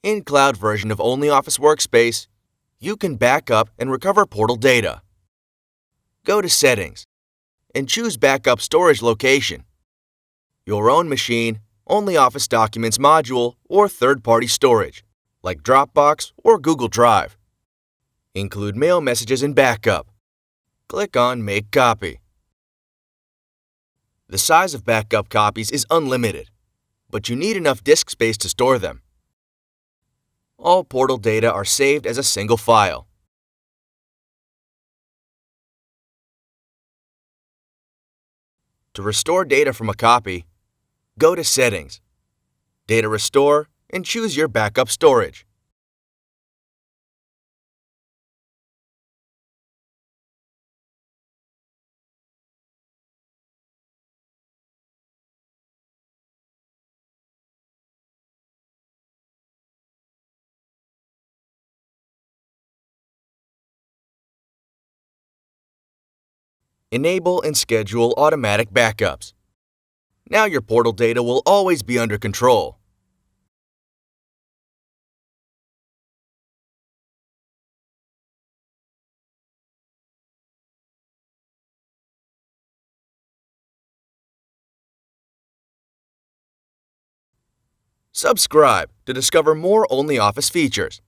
In cloud version of OnlyOffice Workspace, you can back up and recover portal data. Go to Settings and choose Backup Storage Location. Your own machine, OnlyOffice Documents module, or third-party storage, like Dropbox or Google Drive. Include mail messages in backup. Click on Make Copy. The size of backup copies is unlimited, but you need enough disk space to store them. All portal data are saved as a single file. To restore data from a copy, go to Settings, Data Restore, and choose your backup storage. Enable and schedule automatic backups. Now your portal data will always be under control. Subscribe to discover more OnlyOffice features.